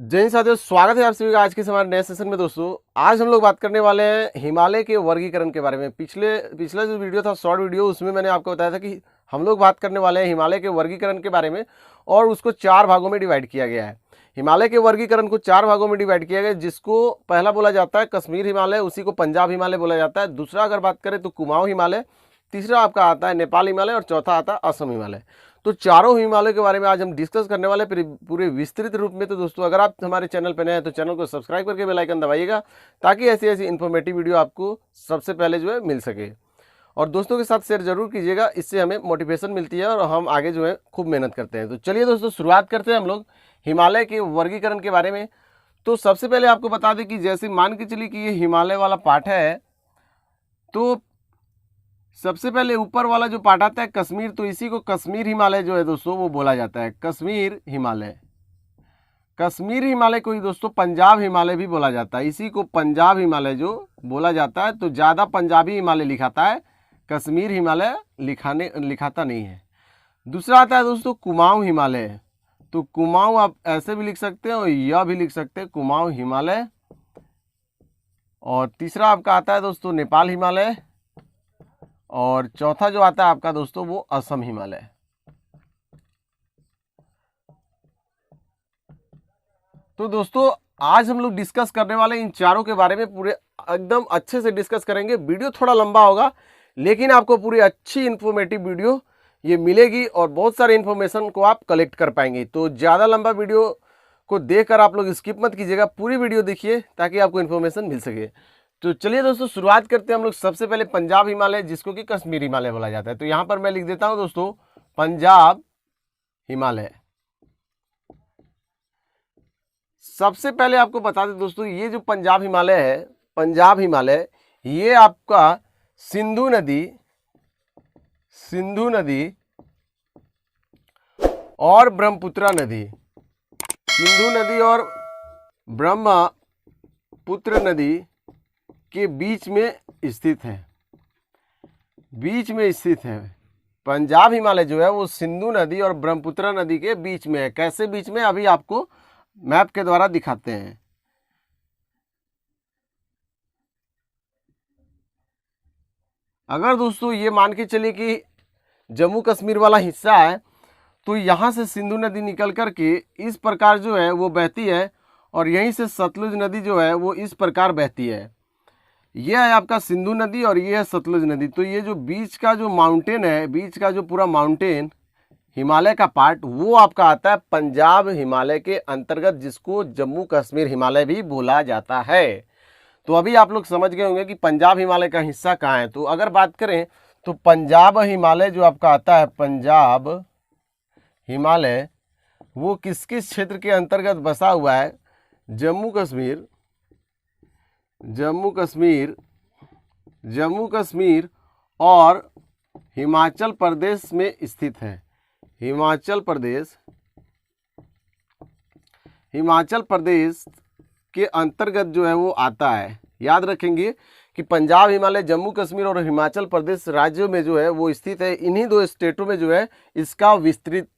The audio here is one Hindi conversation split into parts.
जय हिंद साथियों, स्वागत है आप सभी का आज के हमारे नए सेशन में। दोस्तों आज हम लोग बात करने वाले हैं हिमालय के वर्गीकरण के बारे में। पिछला जो वीडियो था, शॉर्ट वीडियो, उसमें मैंने आपको बताया था कि हम लोग बात करने वाले हैं हिमालय के वर्गीकरण के बारे में, और उसको 4 भागों में डिवाइड किया गया है। हिमालय के वर्गीकरण को 4 भागों में डिवाइड किया गया है, जिसको पहला बोला जाता है कश्मीर हिमालय, उसी को पंजाब हिमालय बोला जाता है। दूसरा अगर बात करें तो कुमाऊं हिमालय, तीसरा आपका आता है नेपाल हिमालय, और चौथा आता है असम हिमालय। तो चारों हिमालय के बारे में आज हम डिस्कस करने वाले पूरे विस्तृत रूप में। तो दोस्तों अगर आप हमारे चैनल पर नए हैं तो चैनल को सब्सक्राइब करके बेल आइकन दबाइएगा, ताकि ऐसी ऐसी इन्फॉर्मेटिव वीडियो आपको सबसे पहले जो है मिल सके। और दोस्तों के साथ शेयर जरूर कीजिएगा, इससे हमें मोटिवेशन मिलती है और हम आगे जो है खूब मेहनत करते हैं। तो चलिए दोस्तों शुरुआत करते हैं हम लोग हिमालय के वर्गीकरण के बारे में। तो सबसे पहले आपको बता दें कि जैसे मान के चलिए कि ये हिमालय वाला पार्ट है, तो सबसे पहले ऊपर वाला जो पार्ट आता है कश्मीर, तो इसी को कश्मीर हिमालय जो है दोस्तों वो बोला जाता है, कश्मीर हिमालय। कश्मीर हिमालय को ही दोस्तों पंजाब हिमालय भी बोला जाता है, इसी को पंजाब हिमालय जो बोला जाता है। तो ज़्यादा पंजाबी हिमालय लिखाता है, कश्मीर हिमालय लिखाता नहीं है। दूसरा आता है दोस्तों कुमाऊं हिमालय, तो कुमाऊं आप ऐसे भी लिख सकते हैं और यह भी लिख सकते हैं, कुमाऊं हिमालय। और तीसरा आपका आता है दोस्तों नेपाल हिमालय, और चौथा जो आता है आपका दोस्तों वो असम हिमालय। तो दोस्तों आज हम लोग डिस्कस करने वाले इन चारों के बारे में, पूरे एकदम अच्छे से डिस्कस करेंगे। वीडियो थोड़ा लंबा होगा, लेकिन आपको पूरी अच्छी इंफॉर्मेटिव वीडियो ये मिलेगी और बहुत सारे इंफॉर्मेशन को आप कलेक्ट कर पाएंगे। तो ज़्यादा लंबा वीडियो को देखकर आप लोग स्किप मत कीजिएगा, पूरी वीडियो देखिए ताकि आपको इन्फॉर्मेशन मिल सके। तो चलिए दोस्तों शुरुआत करते हैं हम लोग सबसे पहले पंजाब हिमालय, जिसको कि कश्मीर हिमालय बोला जाता है। तो यहाँ पर मैं लिख देता हूँ दोस्तों पंजाब हिमालय। सबसे पहले आपको बता दें दोस्तों, ये जो पंजाब हिमालय है, पंजाब हिमालय ये आपका सिंधु नदी और ब्रह्मपुत्र नदी, सिंधु नदी और ब्रह्मपुत्र नदी के बीच में स्थित है। पंजाब हिमालय जो है वो सिंधु नदी और ब्रह्मपुत्र नदी के बीच में है। कैसे बीच में, अभी आपको मैप के द्वारा दिखाते हैं। अगर दोस्तों ये मान के चलिए कि जम्मू कश्मीर वाला हिस्सा है, तो यहाँ से सिंधु नदी निकल करके इस प्रकार जो है वो बहती है, और यहीं से सतलुज नदी जो है वो इस प्रकार बहती है। यह है आपका सिंधु नदी और ये है सतलुज नदी। तो ये जो बीच का जो माउंटेन है, बीच का जो पूरा माउंटेन हिमालय का पार्ट, वो आपका आता है पंजाब हिमालय के अंतर्गत, जिसको जम्मू कश्मीर हिमालय भी बोला जाता है। तो अभी आप लोग समझ गए होंगे कि पंजाब हिमालय का हिस्सा कहाँ है। तो अगर बात करें तो पंजाब हिमालय जो आपका आता है, पंजाब हिमालय, वो किस किस क्षेत्र के अंतर्गत बसा हुआ है? जम्मू कश्मीर और हिमाचल प्रदेश में स्थित है। हिमाचल प्रदेश के अंतर्गत जो है वो आता है। याद रखेंगे कि पंजाब हिमालय जम्मू कश्मीर और हिमाचल प्रदेश राज्यों में जो है वो स्थित है। इन्हीं 2 स्टेटों में जो है इसका विस्तृत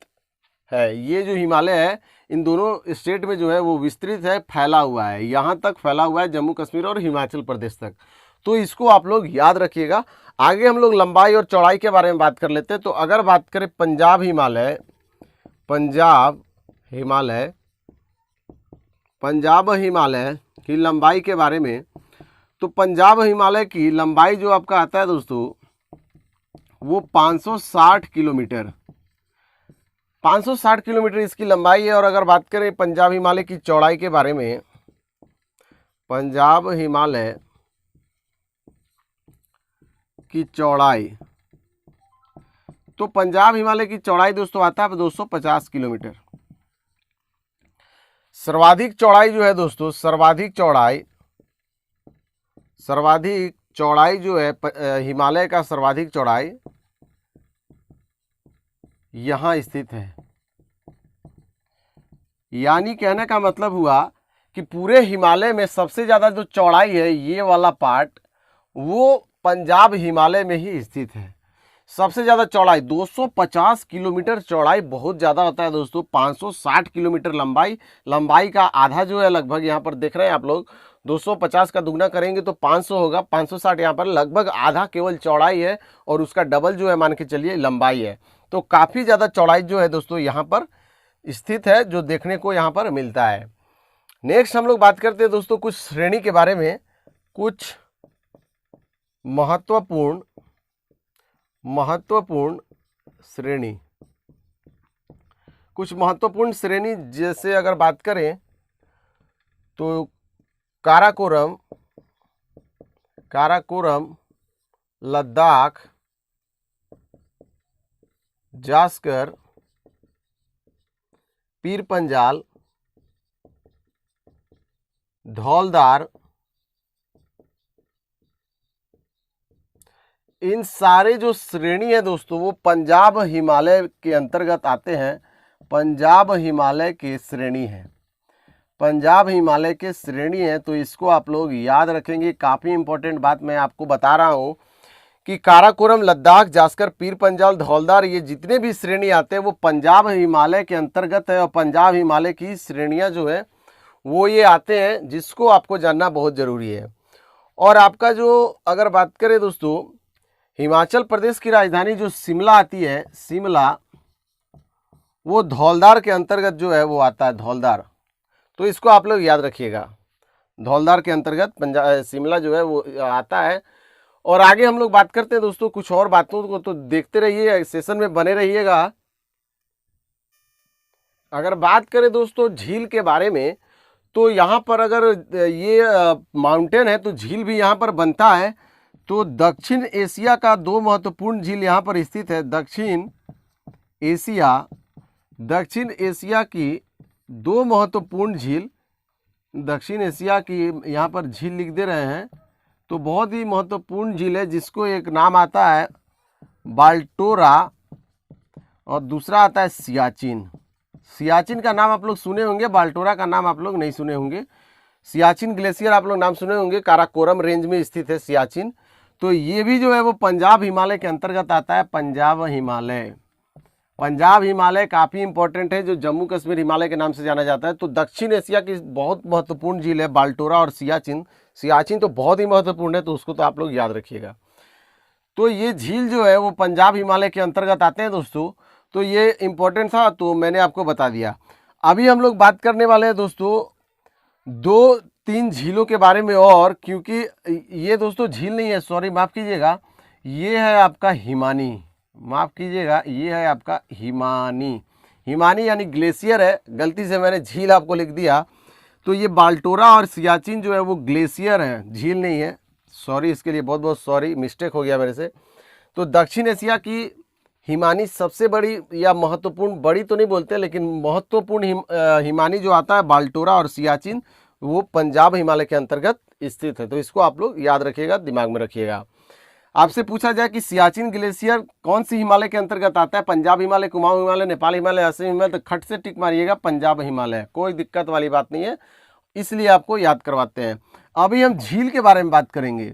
है। ये जो हिमालय है इन दोनों स्टेट में जो है वो विस्तृत है, फैला हुआ है, यहाँ तक फैला हुआ है, जम्मू कश्मीर और हिमाचल प्रदेश तक। तो इसको आप लोग याद रखिएगा। आगे हम लोग लंबाई और चौड़ाई के बारे में बात कर लेते हैं। तो अगर बात करें पंजाब हिमालय की लंबाई के बारे में, तो पंजाब हिमालय की लंबाई जो आपका आता है दोस्तों वो 560 किलोमीटर इसकी लंबाई है। और अगर बात करें पंजाब हिमालय की चौड़ाई के बारे में, पंजाब हिमालय की चौड़ाई, तो पंजाब हिमालय की चौड़ाई दोस्तों आता है 250 किलोमीटर। सर्वाधिक चौड़ाई जो है दोस्तों, सर्वाधिक चौड़ाई जो है हिमालय का सर्वाधिक चौड़ाई यहाँ स्थित है। यानी कहने का मतलब हुआ कि पूरे हिमालय में सबसे ज़्यादा जो चौड़ाई है, ये वाला पार्ट, वो पंजाब हिमालय में ही स्थित है। सबसे ज़्यादा चौड़ाई 250 किलोमीटर चौड़ाई, बहुत ज़्यादा होता है दोस्तों। 560 किलोमीटर लंबाई, लंबाई का आधा जो है लगभग यहाँ पर देख रहे हैं आप लोग, 250 का दुगना करेंगे तो 500 होगा, 560 यहाँ पर लगभग आधा केवल चौड़ाई है और उसका डबल जो है मान के चलिए लंबाई है। तो काफ़ी ज़्यादा चौड़ाई जो है दोस्तों यहाँ पर स्थित है, जो देखने को यहाँ पर मिलता है। नेक्स्ट हम लोग बात करते हैं दोस्तों कुछ श्रेणी के बारे में, कुछ महत्वपूर्ण श्रेणी, कुछ महत्वपूर्ण श्रेणी जैसे अगर बात करें तो काराकोरम, लद्दाख, जास्कर, पीर पंजाल, धौलदार, इन सारे जो श्रेणी है दोस्तों वो पंजाब हिमालय के अंतर्गत आते हैं। पंजाब हिमालय के श्रेणी है, पंजाब हिमालय के श्रेणी है, तो इसको आप लोग याद रखेंगे। काफ़ी इंपॉर्टेंट बात मैं आपको बता रहा हूँ कि काराकोरम, लद्दाख, जास्कर, पीर पंजाल, धौलदार, ये जितने भी श्रेणी आते हैं वो पंजाब हिमालय के अंतर्गत है और पंजाब हिमालय की श्रेणियाँ जो है वो ये आते हैं, जिसको आपको जानना बहुत ज़रूरी है। और आपका जो अगर बात करें दोस्तों, हिमाचल प्रदेश की राजधानी जो शिमला आती है, शिमला, वो धौलदार के अंतर्गत जो है वो आता है, धौलदार। तो इसको आप लोग याद रखिएगा, धौलदार के अंतर्गत पंजाब शिमला जो है वो आता है। और आगे हम लोग बात करते हैं दोस्तों कुछ और बातों को, तो देखते रहिए, सेशन में बने रहिएगा। अगर बात करें दोस्तों झील के बारे में, तो यहाँ पर अगर ये माउंटेन है तो झील भी यहाँ पर बनता है। तो दक्षिण एशिया का दो महत्वपूर्ण झील यहाँ पर स्थित है। दक्षिण एशिया की दो महत्वपूर्ण झील, दक्षिण एशिया की यहाँ पर झील लिख दे रहे हैं, तो बहुत ही महत्वपूर्ण झील है, जिसको एक नाम आता है बाल्टोरा और दूसरा आता है सियाचिन। सियाचिन का नाम आप लोग सुने होंगे, बाल्टोरा का नाम आप लोग नहीं सुने होंगे। सियाचिन ग्लेशियर आप लोग नाम सुने होंगे, काराकोरम रेंज में स्थित है सियाचिन। तो ये भी जो है वो पंजाब हिमालय के अंतर्गत आता है। पंजाब हिमालय काफ़ी इंपॉर्टेंट है, जो जम्मू कश्मीर हिमालय के नाम से जाना जाता है। तो दक्षिण एशिया की बहुत महत्वपूर्ण झील है बाल्टोरा और सियाचिन तो बहुत ही महत्वपूर्ण है, तो उसको तो आप लोग याद रखिएगा। तो ये झील जो है वो पंजाब हिमालय के अंतर्गत आते हैं दोस्तों। तो ये इंपॉर्टेंट था, तो मैंने आपको बता दिया। अभी हम लोग बात करने वाले हैं दोस्तों 2-3 झीलों के बारे में, और क्योंकि ये दोस्तों झील नहीं है, सॉरी माफ़ कीजिएगा, ये है आपका हिमानी, माफ़ कीजिएगा, ये है आपका हिमानी यानी ग्लेशियर है। गलती से मैंने झील आपको लिख दिया। तो ये बाल्टोरा और सियाचिन जो है वो ग्लेशियर है, झील नहीं है। सॉरी, इसके लिए बहुत बहुत सॉरी, मिस्टेक हो गया मेरे से। तो दक्षिण एशिया की हिमानी सबसे बड़ी या महत्वपूर्ण, बड़ी तो नहीं बोलते लेकिन महत्वपूर्ण हिमानी जो आता है बाल्टोरा और सियाचिन, वो पंजाब हिमालय के अंतर्गत स्थित है। तो इसको आप लोग याद रखिएगा, दिमाग में रखिएगा। आपसे पूछा जाए कि सियाचिन ग्लेशियर कौन सी हिमालय के अंतर्गत आता है, पंजाब हिमालय, कुमाऊं हिमालय, नेपाल हिमालय, असम हिमालय, तो खट से टिक मारिएगा पंजाब हिमालय, कोई दिक्कत वाली बात नहीं है, इसलिए आपको याद करवाते हैं। अभी हम झील के बारे में बात करेंगे,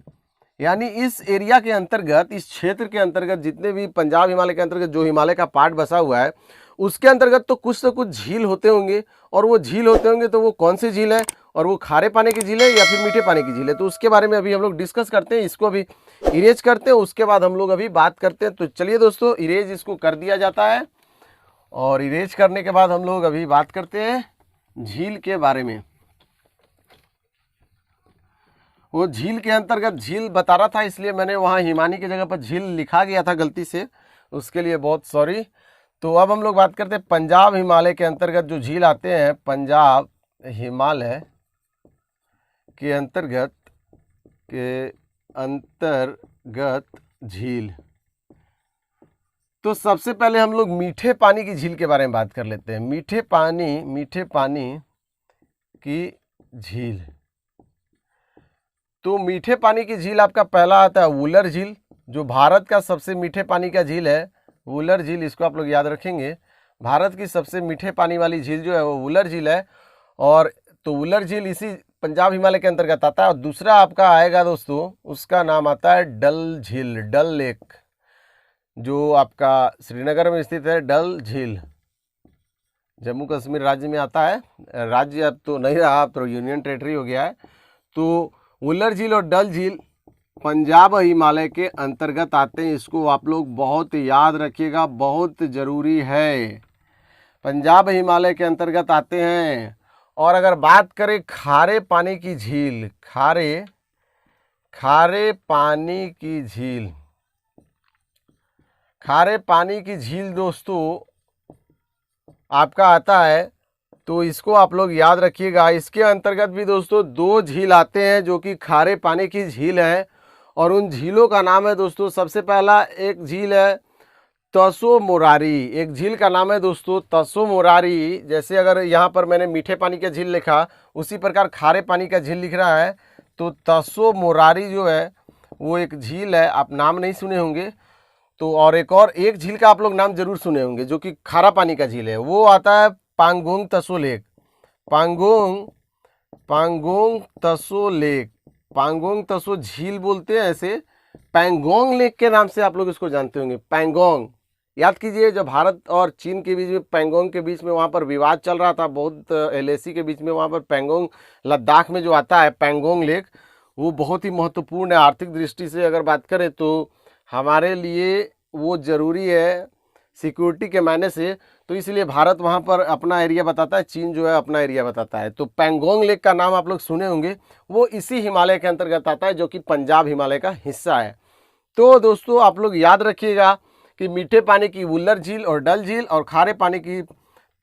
यानी इस एरिया के अंतर्गत, इस क्षेत्र के अंतर्गत जितने भी पंजाब हिमालय के अंतर्गत जो हिमालय का पार्ट बसा हुआ है, उसके अंतर्गत तो कुछ से कुछ झील होते होंगे। और वो झील होते होंगे तो वो कौन सी झील है, और वो खारे पानी की झील है या फिर मीठे पानी की झील है, तो उसके बारे में अभी हम लोग डिस्कस करते हैं। इसको अभी इरेज करते हैं, उसके बाद हम लोग अभी बात करते हैं। तो चलिए दोस्तों, इरेज इसको कर दिया जाता है, और इरेज करने के बाद हम लोग अभी बात करते हैं झील के बारे में। वो झील के अंतर्गत झील बता रहा था, इसलिए मैंने वहाँ हिमानी की जगह पर झील लिखा गया था गलती से, उसके लिए बहुत सॉरी। तो अब हम लोग बात करते हैं पंजाब हिमालय के अंतर्गत जो झील आते हैं, पंजाब हिमालय के अंतर्गत झील। तो सबसे पहले हम लोग मीठे पानी की झील के बारे में बात कर लेते हैं। मीठे पानी की झील, तो मीठे पानी की झील आपका पहला आता है वुलर झील, जो भारत का सबसे मीठे पानी का झील है, वुलर झील, इसको आप लोग याद रखेंगे। भारत की सबसे मीठे पानी वाली झील जो है वो वुलर झील है, और तो वुलर झील इसी पंजाब हिमालय के अंतर्गत आता है। और दूसरा आपका आएगा दोस्तों, उसका नाम आता है डल झील, डल लेक, जो आपका श्रीनगर में स्थित है डल झील, जम्मू कश्मीर राज्य में आता है, राज्य अब तो नहीं रहा, अब तो यूनियन टेरिटरी हो गया है। तो वुलर झील और डल झील पंजाब हिमालय के अंतर्गत आते हैं, इसको आप लोग बहुत याद रखिएगा, बहुत ज़रूरी है। पंजाब हिमालय के अंतर्गत आते हैं। और अगर बात करें खारे पानी की झील, खारे पानी की झील, खारे पानी की झील दोस्तों आपका आता है, तो इसको आप लोग याद रखिएगा। इसके अंतर्गत भी दोस्तों 2 झील आते हैं जो कि खारे पानी की झील है, और उन झीलों का नाम है दोस्तों, सबसे पहला एक झील है तसो मोरारी, एक झील का नाम है दोस्तों तसो मोरारी। जैसे अगर यहाँ पर मैंने मीठे पानी का झील लिखा, उसी प्रकार खारे पानी का झील लिख रहा है, तो तसो मोरारी जो है वो एक झील है, आप नाम नहीं सुने होंगे। तो और एक झील का आप लोग नाम जरूर सुने होंगे जो कि खारा पानी का झील है, वो आता है पांगोंग तसो लेक, पांगोंग तसो लेक, पांगोंग तसो झील बोलते हैं, ऐसे पैंगोंग लेक के नाम से आप लोग इसको जानते होंगे। पैंगोंग याद कीजिए, जब भारत और चीन के बीच में, पैंगोंग के बीच में वहाँ पर विवाद चल रहा था बहुत, LAC के बीच में, वहाँ पर पैंगोंग लद्दाख में जो आता है पैंगोंग लेक, वो बहुत ही महत्वपूर्ण है। आर्थिक दृष्टि से अगर बात करें तो हमारे लिए वो ज़रूरी है सिक्योरिटी के मायने से, तो इसलिए भारत वहाँ पर अपना एरिया बताता है, चीन जो है अपना एरिया बताता है। तो पैंगोंग लेक का नाम आप लोग सुने होंगे, वो इसी हिमालय के अंतर्गत आता है जो कि पंजाब हिमालय का हिस्सा है। तो दोस्तों आप लोग याद रखिएगा कि मीठे पानी की वुलर झील और डल झील, और खारे पानी की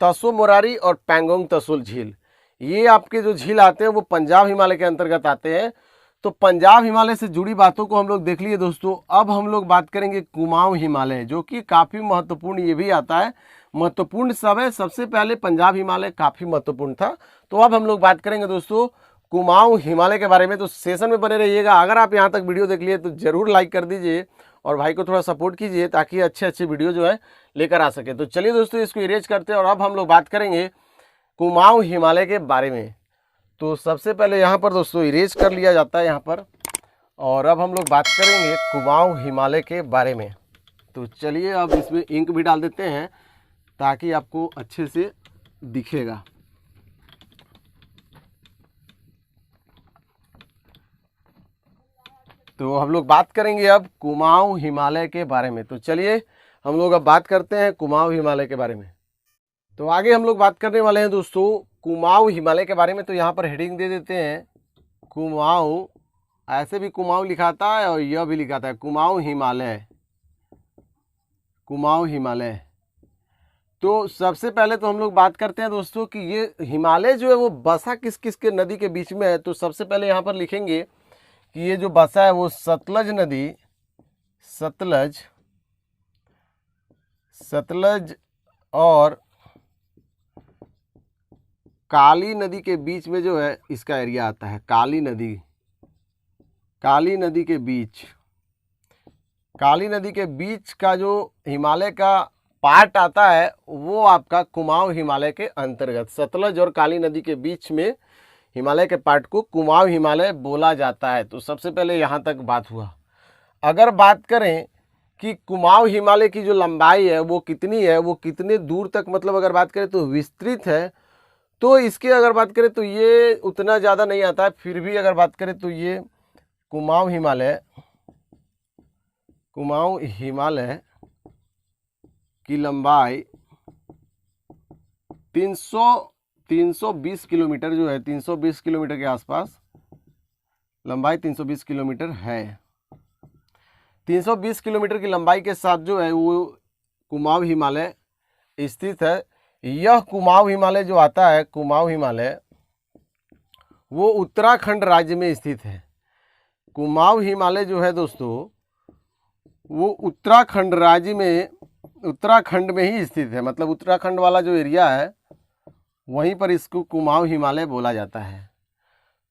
तसो मोरारी और पैंगोंग तसो झील, ये आपके जो झील आते हैं वो पंजाब हिमालय के अंतर्गत आते हैं। तो पंजाब हिमालय से जुड़ी बातों को हम लोग देख लिए दोस्तों। अब हम लोग बात करेंगे कुमाऊं हिमालय, जो कि काफ़ी महत्वपूर्ण, ये भी आता है, महत्वपूर्ण सब है। सबसे पहले पंजाब हिमालय काफ़ी महत्वपूर्ण था। तो अब हम लोग बात करेंगे दोस्तों कुमाऊं हिमालय के बारे में, तो सेशन में बने रहिएगा। अगर आप यहाँ तक वीडियो देख लिए तो ज़रूर लाइक कर दीजिए और भाई को थोड़ा सपोर्ट कीजिए ताकि अच्छे अच्छे वीडियो जो है लेकर आ सके। तो चलिए दोस्तों इसको इरेज करते हैं और अब हम लोग बात करेंगे कुमाऊं हिमालय के बारे में। तो सबसे पहले यहाँ पर दोस्तों इरेज कर लिया जाता है यहाँ पर, और अब हम लोग बात करेंगे कुमाऊं हिमालय के बारे में। तो चलिए अब इसमें इंक भी डाल देते हैं ताकि आपको अच्छे से दिखेगा। तो हम लोग बात करेंगे अब कुमाऊं हिमालय के बारे में। तो चलिए हम लोग अब बात करते हैं कुमाऊं हिमालय के बारे में। तो आगे हम लोग बात करने वाले हैं दोस्तों कुमाऊं हिमालय के बारे में। तो यहाँ पर हेडिंग दे देते हैं कुमाऊं, ऐसे भी कुमाऊं लिखाता है और यह भी लिखाता है कुमाऊं हिमालय, कुमाऊं हिमालय। तो सबसे पहले तो हम लोग बात करते हैं दोस्तों कि ये हिमालय जो है वो बसा किस किस के नदी के बीच में है। तो सबसे पहले यहाँ पर लिखेंगे कि ये जो बसा है वो सतलज नदी, सतलज और काली नदी के बीच में जो है इसका एरिया आता है। काली नदी के बीच, काली नदी के बीच का जो हिमालय का पार्ट आता है वो आपका कुमाऊं हिमालय के अंतर्गत, सतलज और काली नदी के बीच में हिमालय के पार्ट को कुमाऊं हिमालय बोला जाता है। तो सबसे पहले यहाँ तक बात हुआ। अगर बात करें कि कुमाऊं हिमालय की जो लंबाई है वो कितनी है, वो कितने दूर तक, मतलब अगर बात करें तो विस्तृत है, तो इसके अगर बात करें तो ये उतना ज़्यादा नहीं आता है। फिर भी अगर बात करें तो ये कुमाऊं हिमालय की लंबाई 320 किलोमीटर जो है, 320 किलोमीटर के आसपास लंबाई 320 किलोमीटर है। 320 किलोमीटर की लंबाई के साथ जो है वो कुमाऊं हिमालय स्थित है। यह कुमाऊं हिमालय जो आता है, कुमाऊं हिमालय वो उत्तराखंड राज्य में स्थित है। कुमाऊं हिमालय जो है दोस्तों वो उत्तराखंड राज्य में, उत्तराखंड में ही स्थित है, मतलब उत्तराखंड वाला जो एरिया है वहीं पर इसको कुमाऊं हिमालय बोला जाता है।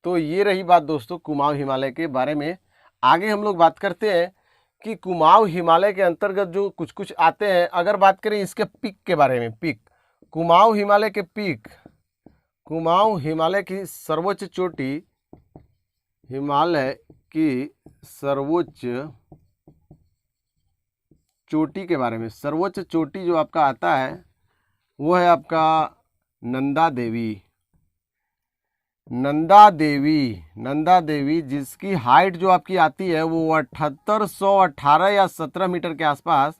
तो ये रही बात दोस्तों कुमाऊं हिमालय के बारे में। आगे हम लोग बात करते हैं कि कुमाऊं हिमालय के अंतर्गत जो कुछ कुछ आते हैं। अगर बात करें इसके पीक के बारे में, पीक, कुमाऊं हिमालय के पीक, कुमाऊं हिमालय की सर्वोच्च चोटी, हिमालय की सर्वोच्च चोटी के बारे में, सर्वोच्च चोटी जो आपका आता है वो है आपका नंदा देवी। नंदा देवी जिसकी हाइट जो आपकी आती है वो 7818 या 17 मीटर के आसपास,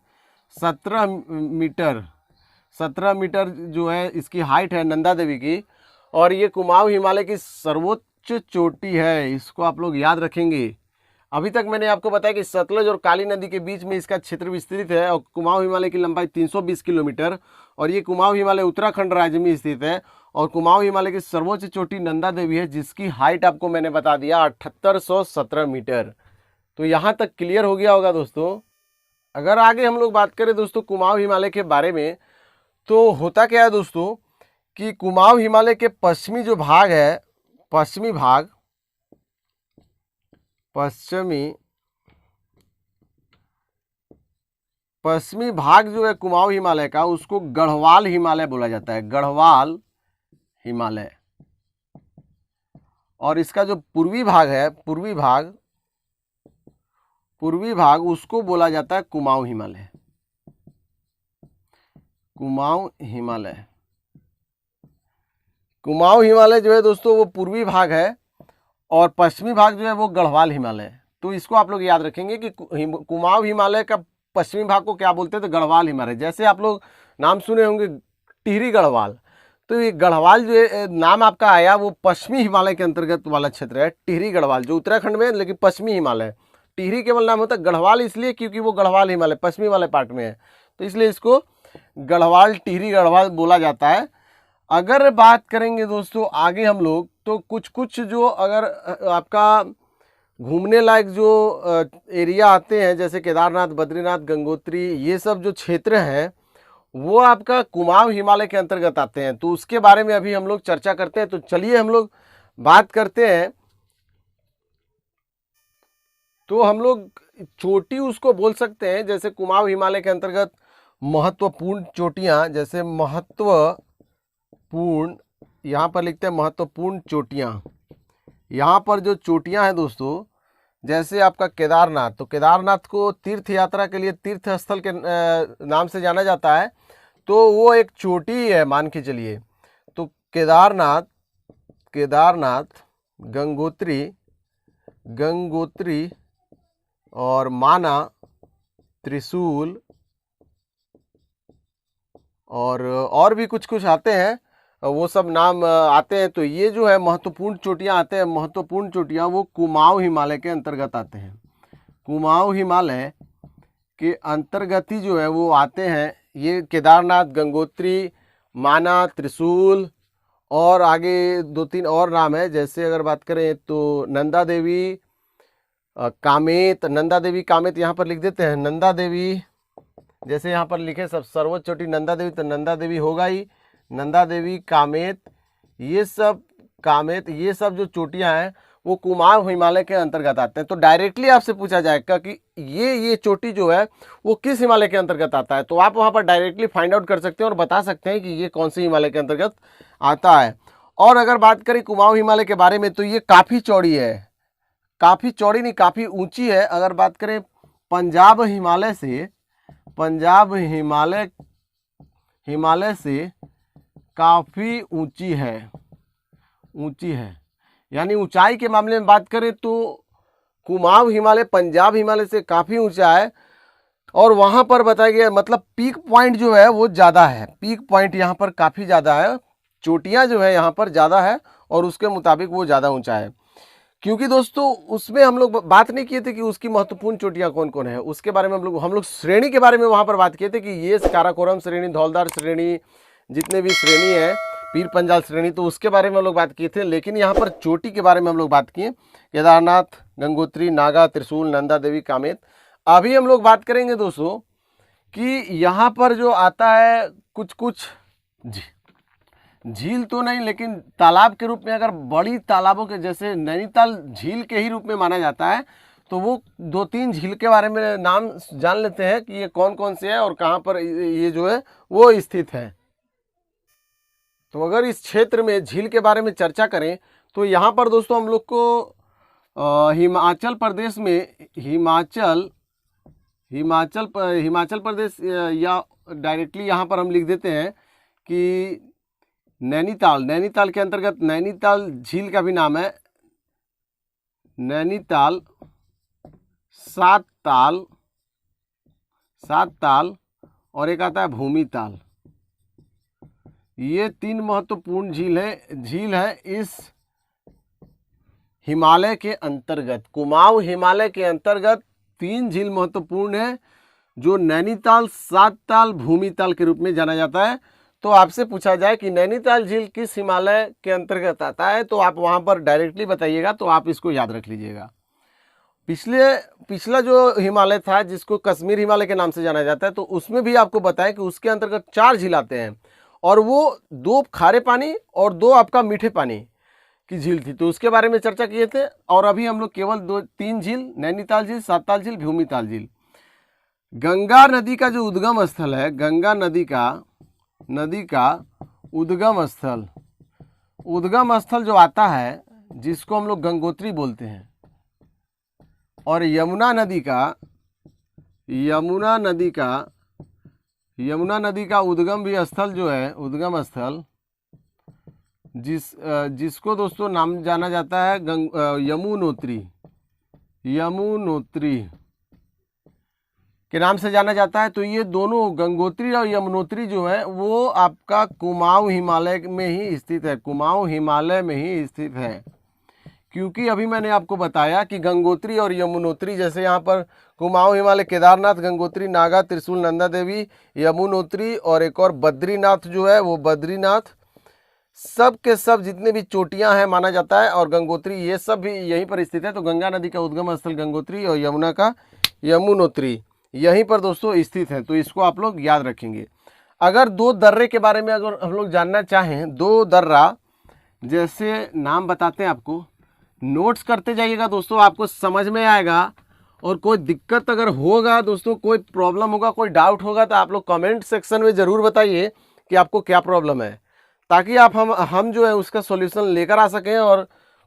17 मीटर जो है इसकी हाइट है नंदा देवी की। और ये कुमाऊं हिमालय की सर्वोच्च चोटी है, इसको आप लोग याद रखेंगे। अभी तक मैंने आपको बताया कि सतलज और काली नदी के बीच में इसका क्षेत्र विस्तृत है और कुमाऊं हिमालय की लंबाई 320 किलोमीटर, और ये कुमाऊं हिमालय उत्तराखंड राज्य में स्थित है। और कुमाऊं हिमालय की सर्वोच्च चोटी नंदा देवी है जिसकी हाइट आपको मैंने बता दिया 7817 मीटर। तो यहाँ तक क्लियर हो गया होगा दोस्तों। अगर आगे हम लोग बात करें दोस्तों कुमाऊं हिमालय के बारे में, तो होता क्या है दोस्तों कि कुमाऊं हिमालय के पश्चिमी जो भाग है, पश्चिमी भाग जो है कुमाऊं हिमालय का, उसको गढ़वाल हिमालय बोला जाता है, गढ़वाल हिमालय। और इसका जो पूर्वी भाग है, पूर्वी भाग उसको बोला जाता है कुमाऊं हिमालय। कुमाऊं हिमालय जो है दोस्तों वो पूर्वी भाग है और पश्चिमी भाग जो है वो गढ़वाल हिमालय। तो इसको आप लोग याद रखेंगे कि कुमाऊं हिमालय का पश्चिमी भाग को क्या बोलते हैं, तो गढ़वाल हिमालय। जैसे आप लोग नाम सुने होंगे टिहरी गढ़वाल, तो ये गढ़वाल जो नाम आपका आया वो पश्चिमी हिमालय के अंतर्गत वाला क्षेत्र है, टिहरी गढ़वाल, जो उत्तराखंड में है लेकिन पश्चिमी हिमालय। टिहरी केवल नाम होता है, गढ़वाल इसलिए क्योंकि वो गढ़वाल हिमालय पश्चिमी वाले पार्ट में है, तो इसलिए इसको गढ़वाल, टिहरी गढ़वाल बोला जाता है। अगर बात करेंगे दोस्तों आगे हम लोग, तो कुछ जो अगर आपका घूमने लायक जो एरिया आते हैं जैसे केदारनाथ, बद्रीनाथ, गंगोत्री, ये सब जो क्षेत्र हैं वो आपका कुमाऊं हिमालय के अंतर्गत आते हैं। तो उसके बारे में अभी हम लोग चर्चा करते हैं। तो चलिए हम लोग बात करते हैं। तो हम लोग चोटी उसको बोल सकते हैं, जैसे कुमाऊं हिमालय के अंतर्गत महत्वपूर्ण चोटियां, जैसे महत्वपूर्ण, यहाँ पर लिखते हैं महत्वपूर्ण चोटियां। यहाँ पर जो चोटियां हैं दोस्तों, जैसे आपका केदारनाथ, तो केदारनाथ को तीर्थ यात्रा के लिए तीर्थ स्थल के नाम से जाना जाता है, तो वो एक चोटी है मान के चलिए। तो केदारनाथ, गंगोत्री और माना, त्रिशूल और भी कुछ आते हैं, वो सब नाम आते हैं। तो ये जो है महत्वपूर्ण चोटियां आते हैं, महत्वपूर्ण चोटियां वो कुमाऊं हिमालय के अंतर्गत आते हैं। कुमाऊं हिमालय के अंतर्गत ही जो है वो आते हैं ये केदारनाथ, गंगोत्री, माना, त्रिशूल और आगे 2-3 और नाम है। जैसे अगर बात करें तो नंदा देवी, कामेत, नंदा देवी कामेत यहाँ पर लिख देते हैं। नंदा देवी जैसे यहाँ पर लिखे सब सर्वोच्च चोटी नंदा देवी, तो नंदा देवी होगा ही, नंदा देवी, कामेत, ये सब जो चोटियां हैं वो कुमाऊं हिमालय के अंतर्गत आते हैं। तो डायरेक्टली आपसे पूछा जाएगा कि ये चोटी जो है वो किस हिमालय के अंतर्गत आता है, तो आप वहां पर डायरेक्टली फाइंड आउट कर सकते हैं और बता सकते हैं कि ये कौन से हिमालय के अंतर्गत आता है। और अगर बात करें कुमाऊं हिमालय के बारे में, तो ये काफ़ी चौड़ी है, काफ़ी चौड़ी नहीं, काफ़ी ऊंची है। अगर बात करें पंजाब हिमालय से काफ़ी ऊंची है, यानी ऊंचाई के मामले में बात करें तो कुमाऊं हिमालय पंजाब हिमालय से काफ़ी ऊंचा है। और वहाँ पर बताया गया मतलब पीक पॉइंट जो है वो ज़्यादा है, पीक पॉइंट यहाँ पर काफ़ी ज़्यादा है, चोटियाँ जो है यहाँ पर ज़्यादा है और उसके मुताबिक वो ज़्यादा ऊंचा है। क्योंकि दोस्तों उसमें हम लोग बात नहीं किए थे कि उसकी महत्वपूर्ण चोटियाँ कौन कौन है, उसके बारे में हम लोग श्रेणी के बारे में वहाँ पर बात किए थे कि ये काराकोरम श्रेणी, धौलदार श्रेणी, जितने भी श्रेणी है, पीर पंजाल श्रेणी, तो उसके बारे में हम लोग बात किए थे। लेकिन यहाँ पर चोटी के बारे में हम लोग बात किए, केदारनाथ, गंगोत्री, नागा, त्रिशूल, नंदा देवी, कामेत। अभी हम लोग बात करेंगे दोस्तों कि यहाँ पर जो आता है कुछ झील तो नहीं, लेकिन तालाब के रूप में, अगर बड़ी तालाबों के जैसे नैनीताल झील के ही रूप में माना जाता है, तो वो 2-3 झील के बारे में नाम जान लेते हैं कि ये कौन कौन से है और कहाँ पर ये जो है वो स्थित है। तो अगर इस क्षेत्र में झील के बारे में चर्चा करें तो यहाँ पर दोस्तों हम लोग को हिमाचल प्रदेश में हिमाचल प्रदेश या डायरेक्टली यहाँ पर हम लिख देते हैं कि नैनीताल के अंतर्गत नैनीताल झील का भी नाम है नैनीताल, सात ताल और एक आता है भूमिताल। ये 3 महत्वपूर्ण झील है इस हिमालय के अंतर्गत। कुमाऊं हिमालय के अंतर्गत 3 झील महत्वपूर्ण है जो नैनीताल, सात ताल, भूमिताल के रूप में जाना जाता है। तो आपसे पूछा जाए कि नैनीताल झील किस हिमालय के अंतर्गत आता है तो आप वहां पर डायरेक्टली बताइएगा, तो आप इसको याद रख लीजिएगा। पिछला जो हिमालय था जिसको कश्मीर हिमालय के नाम से जाना जाता है, तो उसमें भी आपको बताया कि उसके अंतर्गत 4 झील आते हैं और वो 2 खारे पानी और 2 आपका मीठे पानी की झील थी। तो उसके बारे में चर्चा किए थे। और अभी हम लोग केवल 3 झील, नैनीताल झील, सात ताल झील, भूमिताल झील। गंगा नदी का जो उद्गम स्थल है, गंगा नदी का उद्गम स्थल जो आता है जिसको हम लोग गंगोत्री बोलते हैं, और यमुना नदी का उद्गम भी स्थल जो है, उद्गम स्थल जिसको दोस्तों नाम जाना जाता है यमुनोत्री के नाम से जाना जाता है। तो ये दोनों गंगोत्री और यमुनोत्री जो है वो आपका कुमाऊं हिमालय में ही स्थित है, कुमाऊं हिमालय में ही स्थित है। क्योंकि अभी मैंने आपको बताया कि गंगोत्री और यमुनोत्री, जैसे यहाँ पर कुमाऊं हिमालय केदारनाथ, गंगोत्री, नागा, त्रिशूल, नंदा देवी, यमुनोत्री और एक और बद्रीनाथ जो है वो बद्रीनाथ, सब के सब जितने भी चोटियां हैं माना जाता है, और गंगोत्री ये सब भी यहीं पर स्थित है। तो गंगा नदी का उद्गम स्थल गंगोत्री और यमुना का यमुनोत्री यहीं पर दोस्तों स्थित है। तो इसको आप लोग याद रखेंगे। अगर 2 दर्रे के बारे में अगर हम लोग जानना चाहें, 2 दर्रा जैसे नाम बताते हैं आपको, नोट्स करते जाइएगा दोस्तों, आपको समझ में आएगा। और कोई दिक्कत अगर होगा दोस्तों, कोई प्रॉब्लम होगा, कोई डाउट होगा, तो आप लोग कमेंट सेक्शन में ज़रूर बताइए कि आपको क्या प्रॉब्लम है, ताकि आप हम जो है उसका सॉल्यूशन लेकर आ सकें और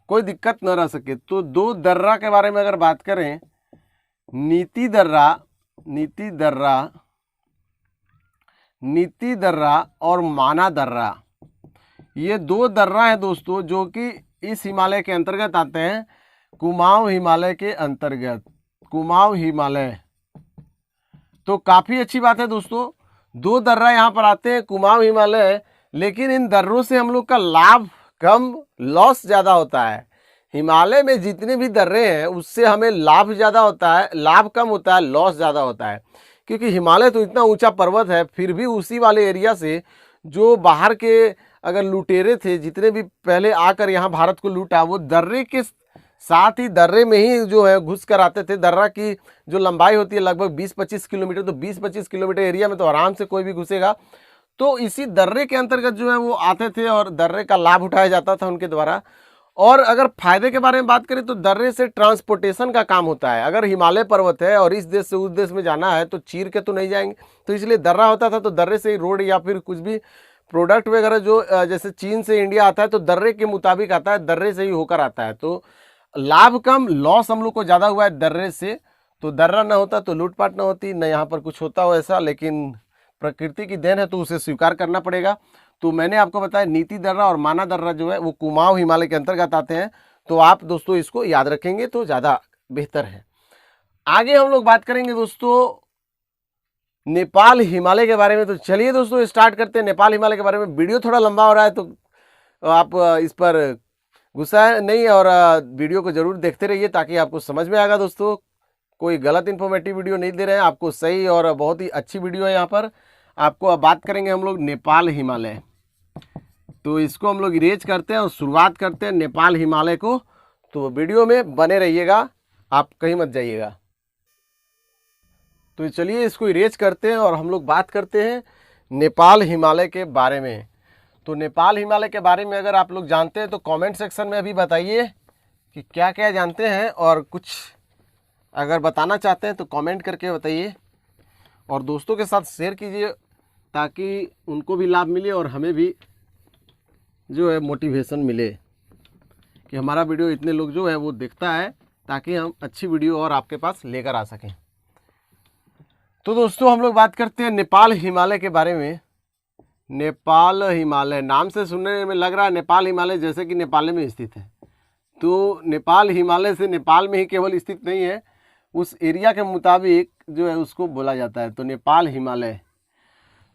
कोई दिक्कत न रह सके। तो 2 दर्रा के बारे में अगर बात करें, नीति दर्रा और माना दर्रा, ये 2 दर्रा हैं दोस्तों जो कि इस हिमालय के अंतर्गत आते हैं, कुमाऊं हिमालय के अंतर्गत, कुमाऊं हिमालय। तो काफ़ी अच्छी बात है दोस्तों, 2 दर्रा यहाँ पर आते हैं, कुमाऊं हिमालय। लेकिन इन दर्रों से हम लोग का लाभ कम, लॉस ज़्यादा होता है। हिमालय में जितने भी दर्रे हैं उससे हमें लाभ ज़्यादा होता है, लाभ कम होता है, लॉस ज़्यादा होता है। क्योंकि हिमालय तो इतना ऊंचा पर्वत है, फिर भी उसी वाले एरिया से जो बाहर के अगर लुटेरे थे, जितने भी पहले आकर यहाँ भारत को लूटा, वो दर्रे के साथ ही दर्रे में ही जो है घुस कर आते थे। दर्रा की जो लंबाई होती है लगभग 20-25 किलोमीटर, तो 20-25 किलोमीटर एरिया में तो आराम से कोई भी घुसेगा। तो इसी दर्रे के अंतर्गत जो है वो आते थे और दर्रे का लाभ उठाया जाता था उनके द्वारा। और अगर फायदे के बारे में बात करें तो दर्रे से ट्रांसपोर्टेशन का काम होता है। अगर हिमालय पर्वत है और इस देश से उस देश में जाना है तो चीर के तो नहीं जाएंगे, तो इसलिए दर्रा होता था। तो दर्रे से ही रोड या फिर कुछ भी प्रोडक्ट वगैरह जो जैसे चीन से इंडिया आता है तो दर्रे के मुताबिक आता है, दर्रे से ही होकर आता है। तो लाभ कम, लॉस हम लोग को ज़्यादा हुआ है दर्रे से। तो दर्रा ना होता तो लूटपाट ना होती, न यहाँ पर कुछ होता हो ऐसा, लेकिन प्रकृति की देन है तो उसे स्वीकार करना पड़ेगा। तो मैंने आपको बताया नीति दर्रा और माना दर्रा जो है वो कुमाऊं हिमालय के अंतर्गत आते हैं। तो आप दोस्तों इसको याद रखेंगे तो ज़्यादा बेहतर है। आगे हम लोग बात करेंगे दोस्तों नेपाल हिमालय के बारे में। तो चलिए दोस्तों स्टार्ट करते हैं नेपाल हिमालय के बारे में। वीडियो थोड़ा लंबा हो रहा है तो आप इस पर गुस्सा नहीं, और वीडियो को जरूर देखते रहिए ताकि आपको समझ में आएगा दोस्तों। कोई गलत इन्फॉर्मेटिव वीडियो नहीं दे रहे हैं आपको, सही और बहुत ही अच्छी वीडियो है। यहाँ पर आपको अब बात करेंगे हम लोग नेपाल हिमालय। तो इसको हम लोग इरेज करते हैं और शुरुआत करते हैं नेपाल हिमालय को। तो वीडियो में बने रहिएगा, आप कहीं मत जाइएगा। तो चलिए इसको इरेज करते हैं और हम लोग बात करते हैं नेपाल हिमालय के बारे में। तो नेपाल हिमालय के बारे में अगर आप लोग जानते हैं तो कमेंट सेक्शन में अभी बताइए कि क्या क्या जानते हैं, और कुछ अगर बताना चाहते हैं तो कमेंट करके बताइए और दोस्तों के साथ शेयर कीजिए ताकि उनको भी लाभ मिले और हमें भी जो है मोटिवेशन मिले कि हमारा वीडियो इतने लोग जो है वो देखता है, ताकि हम अच्छी वीडियो और आपके पास लेकर आ सकें। तो दोस्तों हम लोग बात करते हैं नेपाल हिमालय के बारे में। नेपाल हिमालय नाम से सुनने में लग रहा है नेपाल हिमालय जैसे कि नेपाल में स्थित है। तो नेपाल हिमालय से नेपाल में ही केवल स्थित नहीं है, उस एरिया के मुताबिक जो है उसको बोला जाता है। तो नेपाल हिमालय।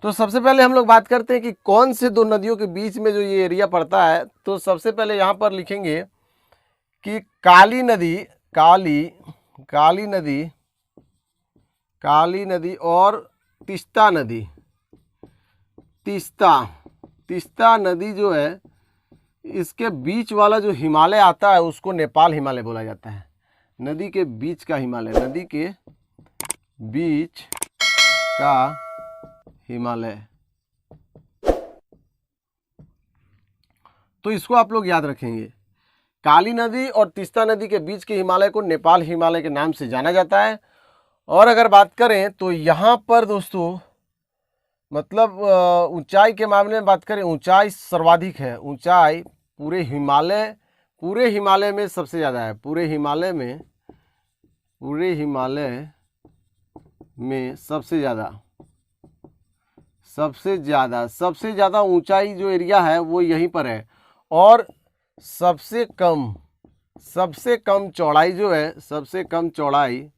तो सबसे पहले हम लोग बात करते हैं कि कौन से दो नदियों के बीच में जो ये एरिया पड़ता है। तो सबसे पहले यहाँ पर लिखेंगे कि काली नदी, काली नदी और तीस्ता नदी। तीस्ता नदी जो है इसके बीच वाला जो हिमालय आता है उसको नेपाल हिमालय बोला जाता है। नदी के बीच का हिमालय, नदी के बीच का हिमालय। तो इसको आप लोग याद रखेंगे, काली नदी और तीस्ता नदी के बीच के हिमालय को नेपाल हिमालय के नाम से जाना जाता है। और अगर बात करें तो यहाँ पर दोस्तों मतलब ऊंचाई के मामले में बात करें, ऊंचाई सर्वाधिक है। ऊंचाई पूरे हिमालय में सबसे ज़्यादा है। पूरे हिमालय में सबसे ज़्यादा ऊंचाई जो एरिया है वो यहीं पर है। और सबसे कम चौड़ाई जो है, सबसे कम चौड़ाई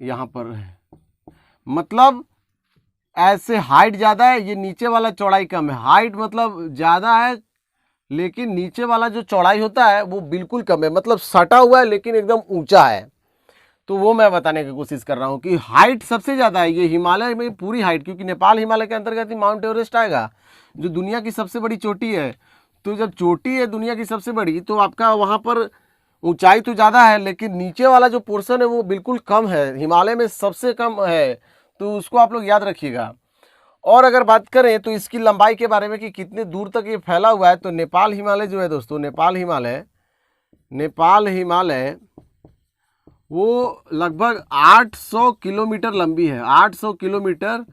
यहाँ पर है। मतलब ऐसे हाइट ज़्यादा है, ये नीचे वाला चौड़ाई कम है। हाइट मतलब ज़्यादा है लेकिन नीचे वाला जो चौड़ाई होता है वो बिल्कुल कम है, मतलब सटा हुआ है लेकिन एकदम ऊंचा है। तो वो मैं बताने की कोशिश कर रहा हूँ कि हाइट सबसे ज़्यादा है ये हिमालय में, पूरी हाइट, क्योंकि नेपाल हिमालय के अंतर्गत ही माउंट एवरेस्ट आएगा जो दुनिया की सबसे बड़ी चोटी है। तो जब चोटी है दुनिया की सबसे बड़ी तो आपका वहाँ पर ऊंचाई तो ज़्यादा है लेकिन नीचे वाला जो पोर्शन है वो बिल्कुल कम है, हिमालय में सबसे कम है। तो उसको आप लोग याद रखिएगा। और अगर बात करें तो इसकी लंबाई के बारे में कि कितने दूर तक ये फैला हुआ है, तो नेपाल हिमालय जो है दोस्तों, नेपाल हिमालय वो लगभग 800 किलोमीटर लंबी है। 800 किलोमीटर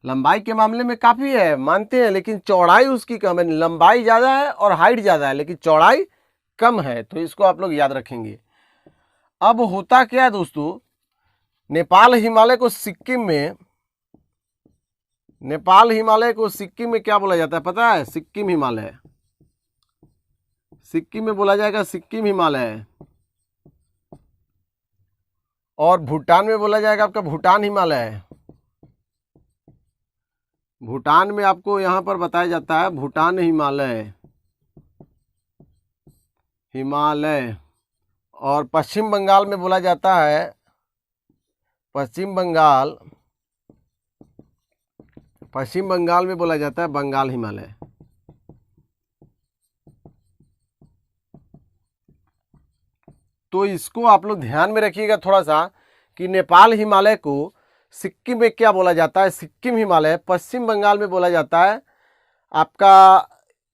लंबाई के मामले में काफ़ी है, मानते हैं, लेकिन चौड़ाई उसकी कम है। लंबाई ज़्यादा है और हाइट ज़्यादा है लेकिन चौड़ाई कम है। तो इसको आप लोग याद रखेंगे। अब होता क्या है दोस्तों, नेपाल हिमालय को सिक्किम में क्या बोला जाता है पता है? सिक्किम हिमालय। सिक्किम में बोला जाएगा सिक्किम हिमालय। और भूटान में बोला जाएगा आपका भूटान हिमालय। भूटान में आपको यहाँ पर बताया जाता है भूटान हिमालय। और पश्चिम बंगाल में बोला जाता है पश्चिम बंगाल में बोला जाता है बंगाल हिमालय। तो इसको आप लोग ध्यान में रखिएगा थोड़ा सा कि नेपाल हिमालय को सिक्किम में क्या बोला जाता है, सिक्किम हिमालय। पश्चिम बंगाल में बोला जाता है आपका,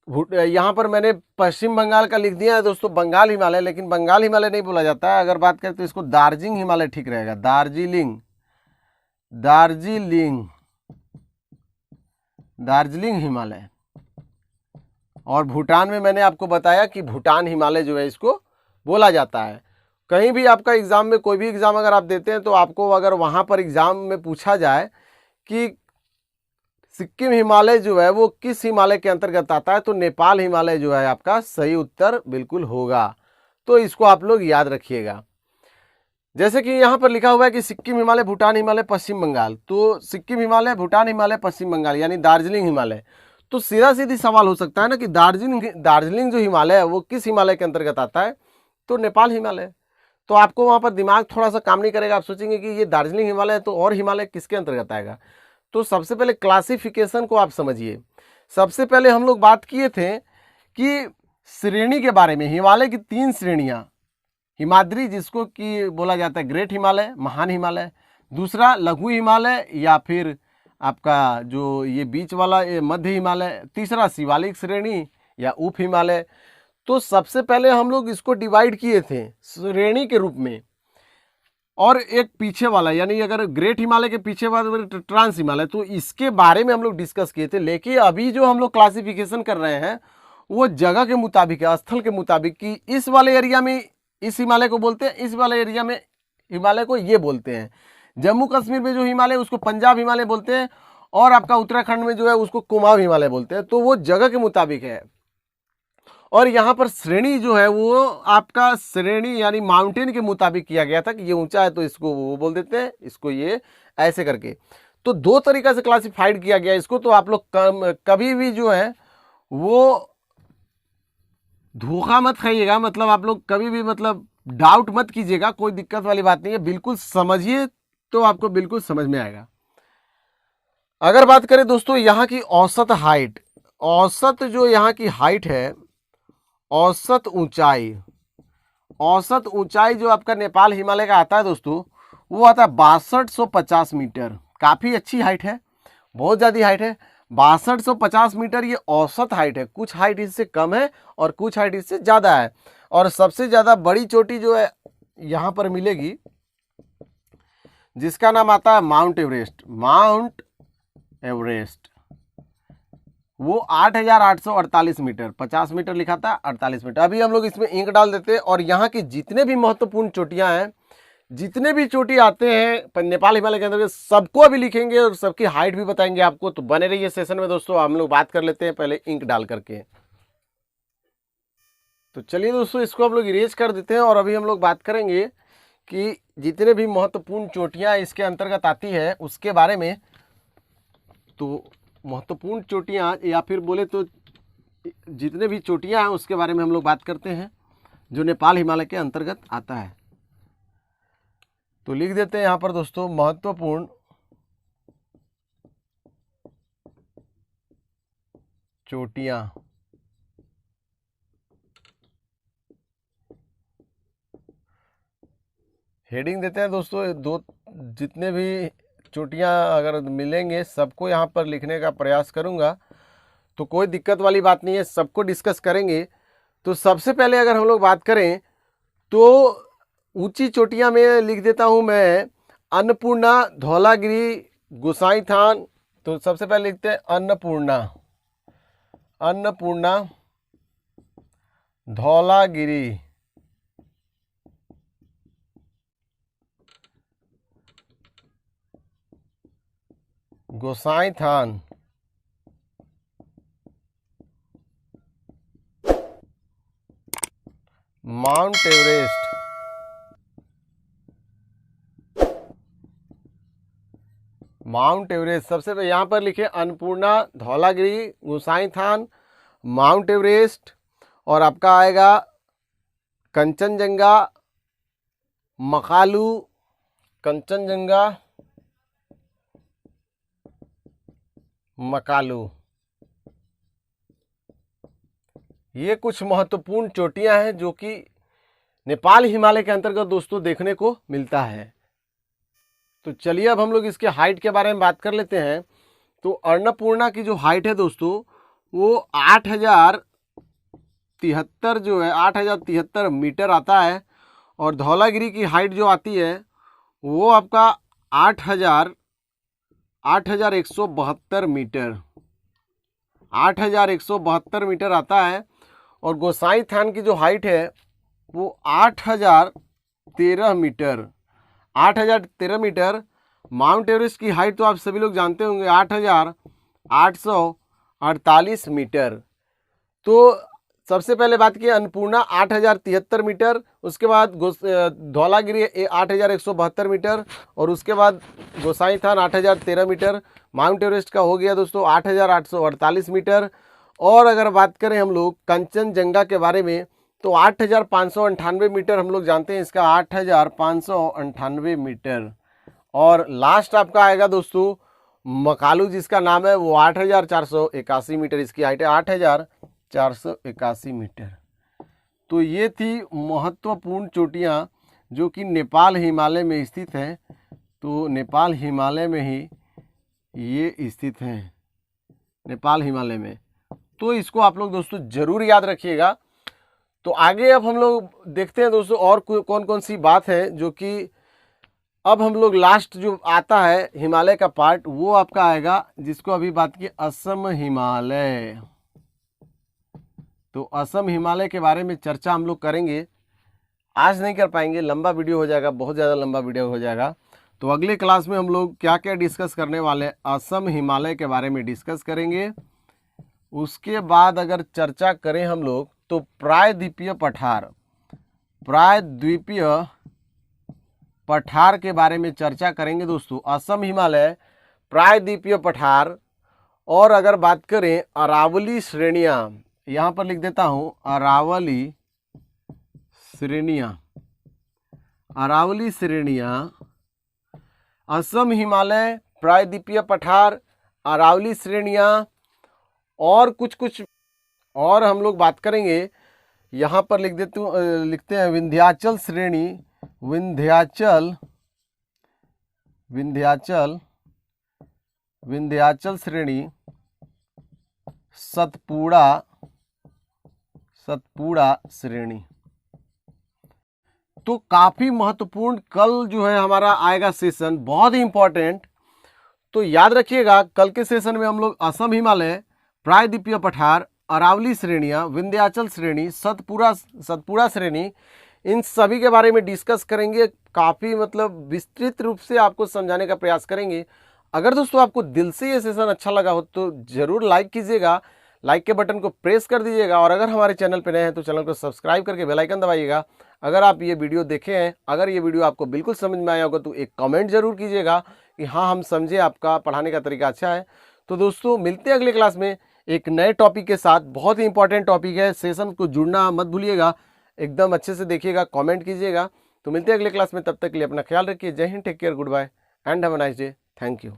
यहाँ पर मैंने पश्चिम बंगाल का लिख दिया है दोस्तों बंगाल हिमालय, लेकिन बंगाल हिमालय नहीं बोला जाता है। अगर बात करें तो इसको दार्जिलिंग हिमालय ठीक रहेगा। दार्जिलिंग हिमालय। और भूटान में मैंने आपको बताया कि भूटान हिमालय जो है इसको बोला जाता है। कहीं भी आपका एग्ज़ाम में, कोई भी एग्ज़ाम अगर आप देते हैं तो आपको अगर वहाँ पर एग्ज़ाम में पूछा जाए कि सिक्किम हिमालय जो है वो किस हिमालय के अंतर्गत आता है, तो नेपाल हिमालय जो है आपका सही उत्तर बिल्कुल होगा। तो इसको आप लोग याद रखिएगा। जैसे कि यहाँ पर लिखा हुआ है कि सिक्किम हिमालय, भूटान हिमालय, पश्चिम बंगाल। तो सिक्किम हिमालय, भूटान हिमालय, पश्चिम बंगाल यानी दार्जिलिंग हिमालय। तो सीधा सीधी सवाल हो सकता है ना कि दार्जिलिंग जो हिमालय है वो किस हिमालय के अंतर्गत आता है, तो नेपाल हिमालय। तो आपको वहाँ पर दिमाग थोड़ा सा काम नहीं करेगा, आप सोचेंगे कि ये दार्जिलिंग हिमालय है तो और हिमालय किसके अंतर्गत आएगा। तो सबसे पहले क्लासिफिकेशन को आप समझिए। सबसे पहले हम लोग बात किए थे कि श्रेणी के बारे में। हिमालय की 3 श्रेणियाँ, हिमाद्री जिसको कि बोला जाता है ग्रेट हिमालय, महान हिमालय, दूसरा लघु हिमालय या फिर आपका जो ये बीच वाला मध्य हिमालय, तीसरा शिवालिक श्रेणी या उप हिमालय। तो सबसे पहले हम लोग इसको डिवाइड किए थे श्रेणी के रूप में, और एक पीछे वाला यानी अगर ग्रेट हिमालय के पीछे वाला ट्रांस हिमालय, तो इसके बारे में हम लोग डिस्कस किए थे। लेकिन अभी जो हम लोग क्लासिफिकेशन कर रहे हैं वो जगह के मुताबिक है, स्थल के मुताबिक, कि इस वाले एरिया में इस हिमालय को बोलते हैं, इस वाले एरिया में हिमालय को ये बोलते हैं। जम्मू कश्मीर में जो हिमालय उसको पंजाब हिमालय बोलते हैं, और आपका उत्तराखंड में जो है उसको कुमाऊं हिमालय बोलते हैं। तो वो जगह के मुताबिक है। और यहाँ पर श्रेणी जो है वो आपका श्रेणी यानी माउंटेन के मुताबिक किया गया था कि ये ऊंचा है तो इसको वो बोल देते हैं, इसको ये ऐसे करके। तो दो तरीका से क्लासिफाइड किया गया इसको। तो आप लोग कभी भी जो है वो धोखा मत खाइएगा, मतलब आप लोग कभी भी मतलब डाउट मत कीजिएगा, कोई दिक्कत वाली बात नहीं है, बिल्कुल समझिए तो आपको बिल्कुल समझ में आएगा। अगर बात करें दोस्तों यहाँ की औसत हाइट, औसत जो यहाँ की हाइट है, औसत ऊंचाई जो आपका नेपाल हिमालय का आता है दोस्तों, वो आता है 6250 मीटर। काफ़ी अच्छी हाइट है, बहुत ज़्यादा हाइट है। 6250 मीटर ये औसत हाइट है। कुछ हाइट इससे कम है और कुछ हाइट इससे ज़्यादा है। और सबसे ज़्यादा बड़ी चोटी जो है यहाँ पर मिलेगी, जिसका नाम आता है माउंट एवरेस्ट। वो 8848 मीटर, 50 मीटर लिखा था, 48 मीटर। अभी हम लोग इसमें इंक डाल देते हैं और यहाँ की जितने भी महत्वपूर्ण चोटियाँ हैं, जितने भी चोटी आते हैं नेपाल हिमालय के अंदर, सबको अभी लिखेंगे और सबकी हाइट भी बताएंगे आपको। तो बने रहिए सेशन में दोस्तों। हम लोग बात कर लेते हैं पहले इंक डाल करके। तो चलिए दोस्तों, इसको हम लोग इरेज कर देते हैं और अभी हम लोग बात करेंगे कि जितने भी महत्वपूर्ण चोटियाँ इसके अंतर्गत आती है उसके बारे में। तो महत्वपूर्ण चोटियाँ या फिर बोले तो जितने भी चोटियाँ हैं उसके बारे में हम लोग बात करते हैं जो नेपाल हिमालय के अंतर्गत आता है। तो लिख देते हैं यहाँ पर दोस्तों, महत्वपूर्ण चोटियाँ। हेडिंग देते हैं दोस्तों, दो जितने भी चोटियाँ अगर मिलेंगे सबको यहाँ पर लिखने का प्रयास करूँगा। तो कोई दिक्कत वाली बात नहीं है, सबको डिस्कस करेंगे। तो सबसे पहले अगर हम लोग बात करें तो ऊंची चोटियाँ में लिख देता हूँ मैं अन्नपूर्णा, धौलागिरी, गोसाईथान। तो सबसे पहले लिखते हैं अन्नपूर्णा, धौलागिरी, गोसाईथान, माउंट एवरेस्ट, सबसे पहले यहाँ पर लिखे अन्नपूर्णा, धौलागिरी, गोसाईथान, माउंट एवरेस्ट, और आपका आएगा कंचनजंगा, मकालू। ये कुछ महत्वपूर्ण चोटियां हैं जो कि नेपाल हिमालय के अंतर्गत दोस्तों देखने को मिलता है। तो चलिए अब हम लोग इसके हाइट के बारे में बात कर लेते हैं। तो अन्नपूर्णा की जो हाइट है दोस्तों वो 8073 जो है 8073 मीटर आता है। और धौलागिरी की हाइट जो आती है वो आपका 8172 मीटर, 8172 मीटर आता है। और गोसाईथान की जो हाइट है वो 8013 मीटर, 8013 मीटर। माउंट एवरेस्ट की हाइट तो आप सभी लोग जानते होंगे, 8848 मीटर। तो सबसे पहले बात की अन्नपूर्णा 8073 मीटर, उसके बाद धौलागिरी 8172 मीटर, और उसके बाद गोसाईथान 8013 मीटर। माउंट एवरेस्ट का हो गया दोस्तों 8848 मीटर। और अगर बात करें हम लोग कंचनजंगा के बारे में तो 8598 मीटर हम लोग जानते हैं इसका, 8598 मीटर। और लास्ट आपका आएगा दोस्तों मकालू, जिसका नाम है वो 8481 मीटर इसकी हाइट है, 8481 मीटर। तो ये थी महत्वपूर्ण चोटियाँ जो कि नेपाल हिमालय में स्थित हैं। तो नेपाल हिमालय में ही ये स्थित हैं, नेपाल हिमालय में। तो इसको आप लोग दोस्तों ज़रूर याद रखिएगा। तो आगे अब हम लोग देखते हैं दोस्तों और कौन कौन सी बात है जो कि अब हम लोग लास्ट जो आता है हिमालय का पार्ट वो आपका आएगा, जिसको अभी बात की असम हिमालय। तो असम हिमालय के बारे में चर्चा हम लोग करेंगे। आज नहीं कर पाएंगे, लंबा वीडियो हो जाएगा, बहुत ज़्यादा लंबा वीडियो हो जाएगा। तो अगले क्लास में हम लोग क्या क्या डिस्कस करने वाले हैं, असम हिमालय के बारे में डिस्कस करेंगे। उसके बाद अगर चर्चा करें हम लोग तो प्रायद्वीपीय पठार के बारे में चर्चा करेंगे दोस्तों। असम हिमालय, प्रायद्वीपीय पठार, और अगर बात करें अरावली श्रेणियाँ, यहाँ पर लिख देता हूँ अरावली श्रेणियाँ, असम हिमालय, प्रायद्वीपीय पठार, अरावली श्रेणियाँ, और कुछ और हम लोग बात करेंगे। यहाँ पर लिखते हैं विंध्याचल श्रेणी, विंध्याचल श्रेणी, सतपुड़ा श्रेणी। तो काफी महत्वपूर्ण कल जो है हमारा आएगा सेशन, बहुत ही इंपॉर्टेंट। तो याद रखिएगा, कल के सेशन में हम लोग असम हिमालय, प्रायद्वीपीय पठार, अरावली श्रेणियाँ, विंध्याचल श्रेणी, सतपुड़ा श्रेणी, इन सभी के बारे में डिस्कस करेंगे। काफ़ी मतलब विस्तृत रूप से आपको समझाने का प्रयास करेंगे। अगर दोस्तों आपको दिल से ये सेशन अच्छा लगा हो तो ज़रूर लाइक कीजिएगा, लाइक के बटन को प्रेस कर दीजिएगा, और अगर हमारे चैनल पर नए हैं तो चैनल को सब्सक्राइब करके बेल आइकन दबाइएगा। अगर आप ये वीडियो देखे हैं, अगर ये वीडियो आपको बिल्कुल समझ में आया होगा तो एक कमेंट जरूर कीजिएगा कि हाँ हम समझे, आपका पढ़ाने का तरीका अच्छा है। तो दोस्तों मिलते हैं अगले क्लास में एक नए टॉपिक के साथ। बहुत ही इंपॉर्टेंट टॉपिक है, सेशन को जुड़ना मत भूलिएगा, एकदम अच्छे से देखिएगा, कमेंट कीजिएगा। तो मिलते हैं अगले क्लास में, तब तक के लिए अपना ख्याल रखिए। Jai Hind, take care, good bye and have a nice day. Thank you.